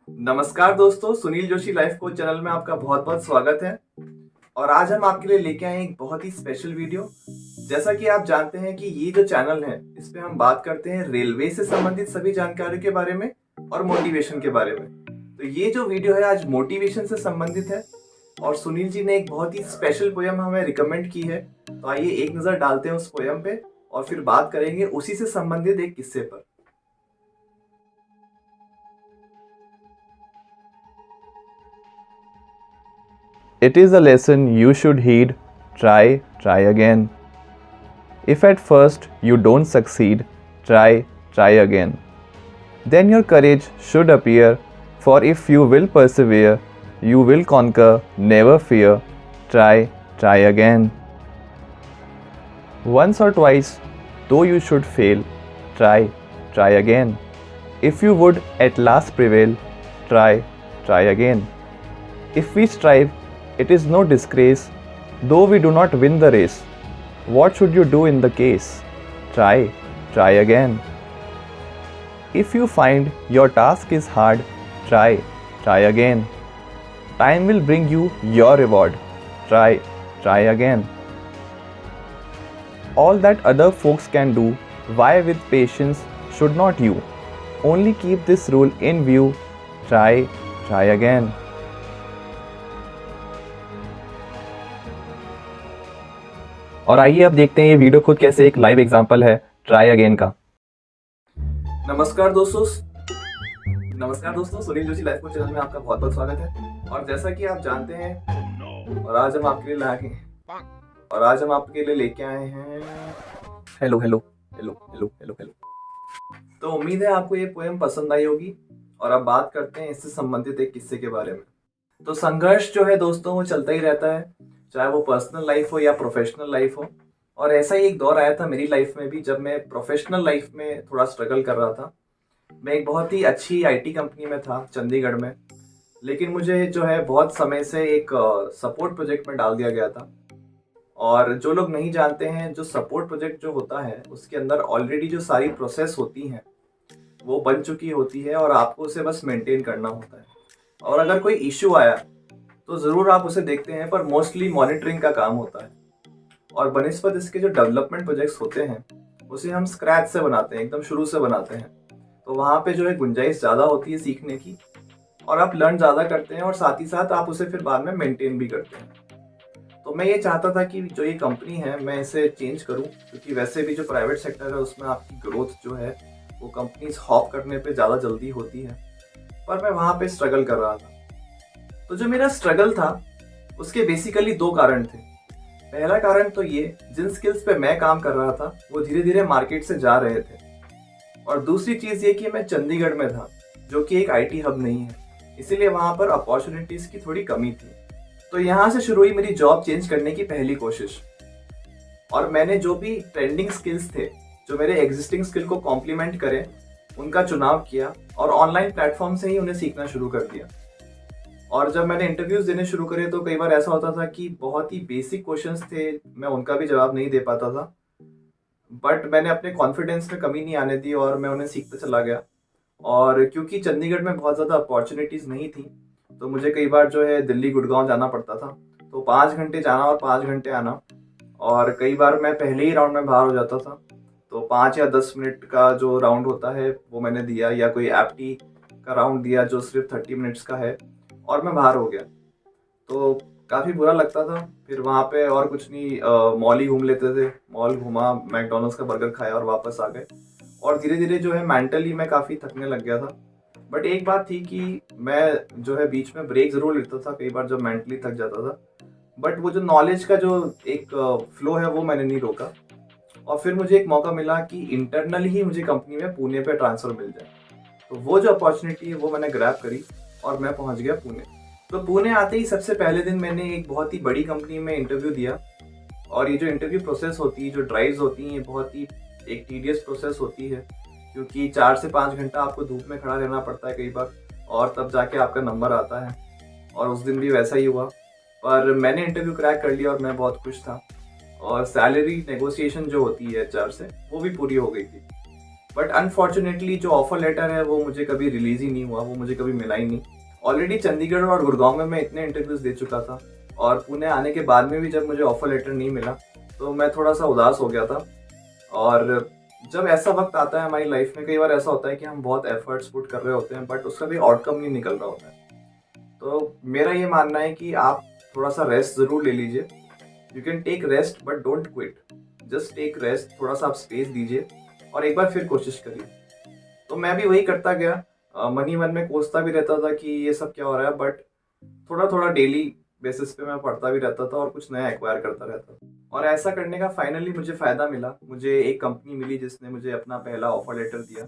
नमस्कार दोस्तों, Sunil Joshi life coach channel में आपका बहुत बहुत स्वागत है। और आज हम आपके लिए लेके आए हैं एक बहुत ही स्पेशल वीडियो। जैसा कि आप जानते हैं कि ये जो चैनल है इस पे हम बात करते हैं रेलवे से संबंधित सभी जानकारियों के बारे में और मोटिवेशन के बारे में। तो ये जो वीडियो है आज मोटिवेशन से संबंधित है और सुनील जी ने एक बहुत ही स्पेशल पोयम हमें रिकमेंड की है। तो आइए एक नजर डालते हैं उस पोयम पे और फिर बात करेंगे उसी से संबंधित एक किस्से पर। It is a lesson you should heed. Try again. If at first you don't succeed, try again. Then your courage should appear, for if you will persevere, you will conquer, never fear. Try again. Once or twice, though you should fail, try again. If you would at last prevail, try again. If we strive, it is no disgrace, though we do not win the race. What should you do in the case? Try again. If you find your task is hard, try again. Time will bring you your reward. Try again. All that other folks can do, why with patience should not you? Only keep this rule in view. Try again. और आइए अब देखते हैं ये video खुद कैसे एक live example है ट्राई अगेन का। नमस्कार दोस्तों, Sunil Joshi life coach channel में आपका बहुत बहुत स्वागत है। और जैसा कि आप जानते हैं और आज हम आपके लिए लेके आए हैं hello hello hello hello hello hello. तो उम्मीद है आपको ये पोएम पसंद आई होगी। और अब बात करते हैं इससे संबंधित एक किस्से के बारे में। तो संघर्ष जो है दोस्तों वो चलता ही रहता है, चाहे वो पर्सनल लाइफ हो या प्रोफेशनल लाइफ हो। और ऐसा ही एक दौर आया था मेरी लाइफ में भी, जब मैं प्रोफेशनल लाइफ में थोड़ा स्ट्रगल कर रहा था। मैं एक बहुत ही अच्छी आईटी कंपनी में था चंडीगढ़ में, लेकिन मुझे जो है बहुत समय से एक सपोर्ट प्रोजेक्ट में डाल दिया गया था। और जो लोग नहीं जानते हैं, जो सपोर्ट प्रोजेक्ट जो होता है उसके अंदर ऑलरेडी जो सारी प्रोसेस होती हैं वो बन चुकी होती है और आपको उसे बस मेंटेन करना होता है। और अगर कोई इश्यू आया तो ज़रूर आप उसे देखते हैं, पर मोस्टली मॉनिटरिंग का काम होता है। और बनिस्पत इसके जो डेवलपमेंट प्रोजेक्ट्स होते हैं उसे हम स्क्रैच से बनाते हैं, एकदम शुरू से बनाते हैं। तो वहाँ पे जो है गुंजाइश ज़्यादा होती है सीखने की, और आप लर्न ज़्यादा करते हैं और साथ ही साथ आप उसे फिर बाद में मेंटेन भी करते हैं। तो मैं ये चाहता था कि जो ये कंपनी है मैं इसे चेंज करूँ, क्योंकि वैसे भी जो प्राइवेट सेक्टर है उसमें आपकी ग्रोथ जो है वो कंपनीज हॉप करने पे ज़्यादा जल्दी होती है। पर मैं वहाँ पे स्ट्रगल कर रहा था। तो जो मेरा स्ट्रगल था उसके बेसिकली दो कारण थे। पहला कारण तो ये, जिन स्किल्स पे मैं काम कर रहा था वो धीरे धीरे मार्केट से जा रहे थे। और दूसरी चीज़ ये कि मैं चंडीगढ़ में था, जो कि एक आईटी हब नहीं है, इसीलिए वहाँ पर अपॉर्चुनिटीज़ की थोड़ी कमी थी। तो यहाँ से शुरू हुई मेरी जॉब चेंज करने की पहली कोशिश। और मैंने जो भी ट्रेंडिंग स्किल्स थे जो मेरे एग्जिस्टिंग स्किल को कॉम्प्लीमेंट करें, उनका चुनाव किया और ऑनलाइन प्लेटफॉर्म से ही उन्हें सीखना शुरू कर दिया। और जब मैंने इंटरव्यूज देने शुरू करे तो कई बार ऐसा होता था कि बहुत ही बेसिक क्वेश्चंस थे, मैं उनका भी जवाब नहीं दे पाता था। बट मैंने अपने कॉन्फिडेंस में कमी नहीं आने दी और मैं उन्हें सीखता चला गया। और क्योंकि चंडीगढ़ में बहुत ज़्यादा अपॉर्चुनिटीज़ नहीं थी, तो मुझे कई बार जो है दिल्ली गुड़गांव जाना पड़ता था। तो 5 घंटे जाना और 5 घंटे आना। और कई बार मैं पहले ही राउंड में बाहर हो जाता था। तो 5 या 10 मिनट का जो राउंड होता है वो मैंने दिया, या कोई एप्टी का राउंड दिया जो सिर्फ 30 मिनट्स का है, और मैं बाहर हो गया। तो काफ़ी बुरा लगता था। फिर वहाँ पे और कुछ नहीं, मॉल ही घूम लेते थे। मॉल घूमा, मैकडोनल्ड्स का बर्गर खाया और वापस आ गए। और धीरे धीरे जो है मेंटली मैं काफ़ी थकने लग गया था। बट एक बात थी कि मैं जो है बीच में ब्रेक ज़रूर लेता था कई बार जब मेंटली थक जाता था। बट वो जो नॉलेज का जो एक फ्लो है वो मैंने नहीं रोका। और फिर मुझे एक मौका मिला कि इंटरनली ही मुझे कंपनी में पुणे पे ट्रांसफ़र मिल जाए। तो वो जो अपॉर्चुनिटी है वो मैंने ग्रैब करी और मैं पहुंच गया पुणे। तो पुणे आते ही सबसे पहले दिन मैंने एक बहुत ही बड़ी कंपनी में इंटरव्यू दिया। और ये जो इंटरव्यू प्रोसेस होती है, जो ड्राइव्स होती हैं, ये बहुत ही एक टीडियस प्रोसेस होती है, क्योंकि 4 से 5 घंटा आपको धूप में खड़ा रहना पड़ता है कई बार, और तब जाके आपका नंबर आता है। और उस दिन भी वैसा ही हुआ। पर मैंने इंटरव्यू क्रैक कर लिया और मैं बहुत खुश था। और सैलरी नेगोशिएशन जो होती है एचआर से, वो भी पूरी हो गई थी। बट अनफॉर्चुनेटली जो ऑफर लेटर है वो मुझे कभी रिलीज ही नहीं हुआ, वो मुझे कभी मिला ही नहीं। ऑलरेडी चंडीगढ़ और गुड़गांव में मैं इतने इंटरव्यूज दे चुका था, और पुणे आने के बाद में भी जब मुझे ऑफर लेटर नहीं मिला तो मैं थोड़ा सा उदास हो गया था। और जब ऐसा वक्त आता है हमारी लाइफ में, कई बार ऐसा होता है कि हम बहुत एफर्ट्स पुट कर रहे होते हैं बट उसका भी आउटकम नहीं निकल रहा होता है। तो मेरा ये मानना है कि आप थोड़ा सा रेस्ट ज़रूर ले लीजिए। You can take rest but don't quit, just take rest, थोड़ा सा आप स्पेस दीजिए और एक बार फिर कोशिश करिए। तो मैं भी वही करता गया, मन ही मन में कोसता भी रहता था कि ये सब क्या हो रहा है, बट थोड़ा थोड़ा डेली बेसिस पे मैं पढ़ता भी रहता था और कुछ नया एक्वायर करता रहता था। और ऐसा करने का फाइनली मुझे फ़ायदा मिला, मुझे एक कंपनी मिली जिसने मुझे अपना पहला ऑफर लेटर दिया।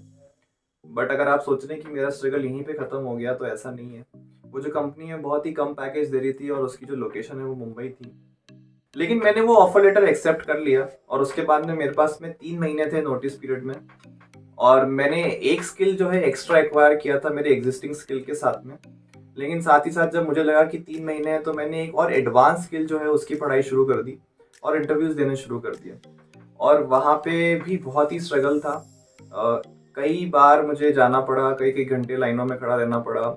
बट अगर आप सोच रहे हैं कि मेरा स्ट्रगल यहीं पे ख़त्म हो गया, तो ऐसा नहीं है। वो जो कंपनी है बहुत ही कम पैकेज दे रही थी और उसकी जो लोकेशन है वो मुंबई थी। लेकिन मैंने वो ऑफर लेटर एक्सेप्ट कर लिया और उसके बाद में मेरे पास में 3 महीने थे नोटिस पीरियड में, और मैंने एक स्किल जो है एक्स्ट्रा एक्वायर किया था मेरे एग्जिस्टिंग स्किल के साथ में। लेकिन साथ ही साथ जब मुझे लगा कि 3 महीने हैं तो मैंने एक और एडवांस स्किल जो है उसकी पढ़ाई शुरू कर दी और इंटरव्यूज़ देने शुरू कर दिए। और वहाँ पे भी बहुत ही स्ट्रगल था। कई बार मुझे जाना पड़ा, कई कई घंटे लाइनों में खड़ा रहना पड़ा,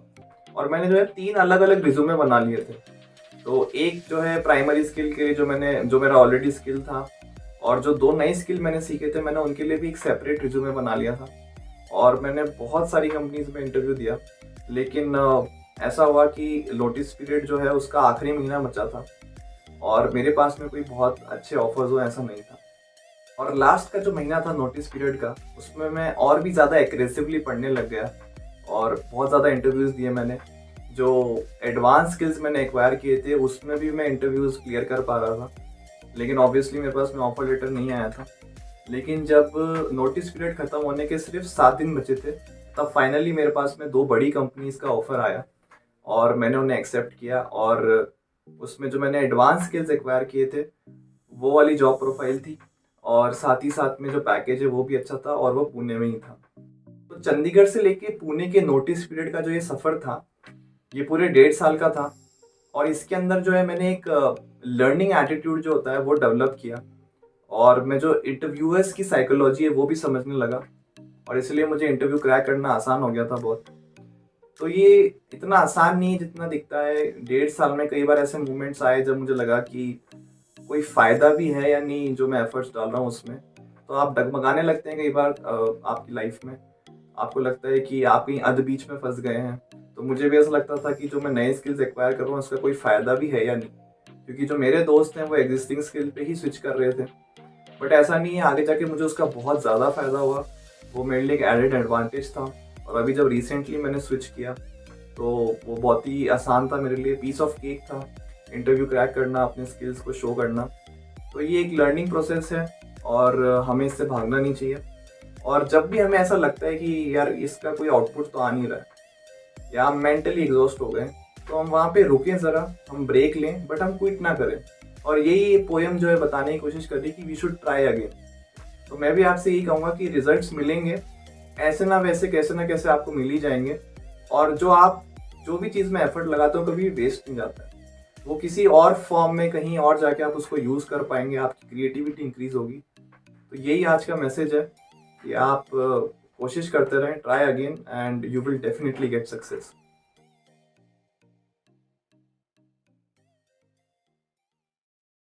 और मैंने जो है 3 अलग अलग रिज्यूमे बना लिए थे। तो एक जो है प्राइमरी स्किल के जो मेरा ऑलरेडी स्किल था, और जो 2 नए स्किल मैंने सीखे थे मैंने उनके लिए भी एक सेपरेट रिज्यूमे बना लिया था। और मैंने बहुत सारी कंपनीज में इंटरव्यू दिया। लेकिन ऐसा हुआ कि नोटिस पीरियड जो है उसका आखिरी महीना बचा था और मेरे पास में कोई बहुत अच्छे ऑफर्स हो ऐसा नहीं था। और लास्ट का जो महीना था नोटिस पीरियड का, उसमें मैं और भी ज़्यादा एग्रेसिवली पढ़ने लग गया और बहुत ज़्यादा इंटरव्यूज़ दिए मैंने। जो एडवांस स्किल्स मैंने एक्वायर किए थे उसमें भी मैं इंटरव्यूज़ क्लियर कर पा रहा था, लेकिन ऑब्वियसली मेरे पास में ऑफर लेटर नहीं आया था। लेकिन जब नोटिस पीरियड ख़त्म होने के सिर्फ 7 दिन बचे थे, तब फाइनली मेरे पास में 2 बड़ी कंपनीज़ का ऑफ़र आया और मैंने उन्हें एक्सेप्ट किया। और उसमें जो मैंने एडवांस स्किल्स एक्वायर किए थे वो वाली जॉब प्रोफाइल थी, और साथ ही साथ में जो पैकेज है वो भी अच्छा था, और वो पुणे में ही था। तो चंडीगढ़ से लेके पुणे के नोटिस पीरियड का जो ये सफ़र था, ये पूरे 1.5 साल का था। और इसके अंदर जो है मैंने एक लर्निंग एटीट्यूड जो होता है वो डेवलप किया, और मैं जो इंटरव्यूअर्स की साइकोलॉजी है वो भी समझने लगा, और इसलिए मुझे इंटरव्यू क्रैक करना आसान हो गया था बहुत। तो ये इतना आसान नहीं है जितना दिखता है। 1.5 साल में कई बार ऐसे मोमेंट्स आए जब मुझे लगा कि कोई फ़ायदा भी है या नहीं जो मैं एफर्ट्स डाल रहा हूँ उसमें। तो आप डगमगाने लगते हैं कई बार आपकी लाइफ में। आपको लगता है कि आप कहीं अध बीच में फंस गए हैं। तो मुझे भी ऐसा लगता था कि जो मैं नए स्किल्स एक्वायर कर रहा हूँ उसका कोई फ़ायदा भी है या नहीं, क्योंकि जो मेरे दोस्त हैं वो एग्जिस्टिंग स्किल पे ही स्विच कर रहे थे। बट ऐसा नहीं है, आगे जाके मुझे उसका बहुत ज़्यादा फ़ायदा हुआ। वो मेरे लिए एक एडेड एडवांटेज था। और अभी जब रिसेंटली मैंने स्विच किया तो वो बहुत ही आसान था मेरे लिए, पीस ऑफ केक था इंटरव्यू क्रैक करना, अपने स्किल्स को शो करना। तो ये एक लर्निंग प्रोसेस है और हमें इससे भागना नहीं चाहिए। और जब भी हमें ऐसा लगता है कि यार इसका कोई आउटपुट तो आ नहीं रहा है या हम मेंटली एग्जॉस्ट हो गए, तो हम वहाँ पे रुकें ज़रा, हम ब्रेक लें, बट हम क्विट ना करें। और यही पोएम जो है बताने की कोशिश कर रही कि वी शुड ट्राई अगेन। तो मैं भी आपसे यही कहूँगा कि रिजल्ट्स मिलेंगे, ऐसे ना वैसे कैसे ना कैसे आपको मिल ही जाएंगे। और जो भी चीज़ में एफर्ट लगाते हो कभी वेस्ट नहीं जाता है, वो किसी और फॉर्म में कहीं और जाके आप उसको यूज़ कर पाएंगे, आपकी क्रिएटिविटी इंक्रीज होगी। तो यही आज का मैसेज है कि आप कोशिश करते रहें, try again, and you will definitely get success.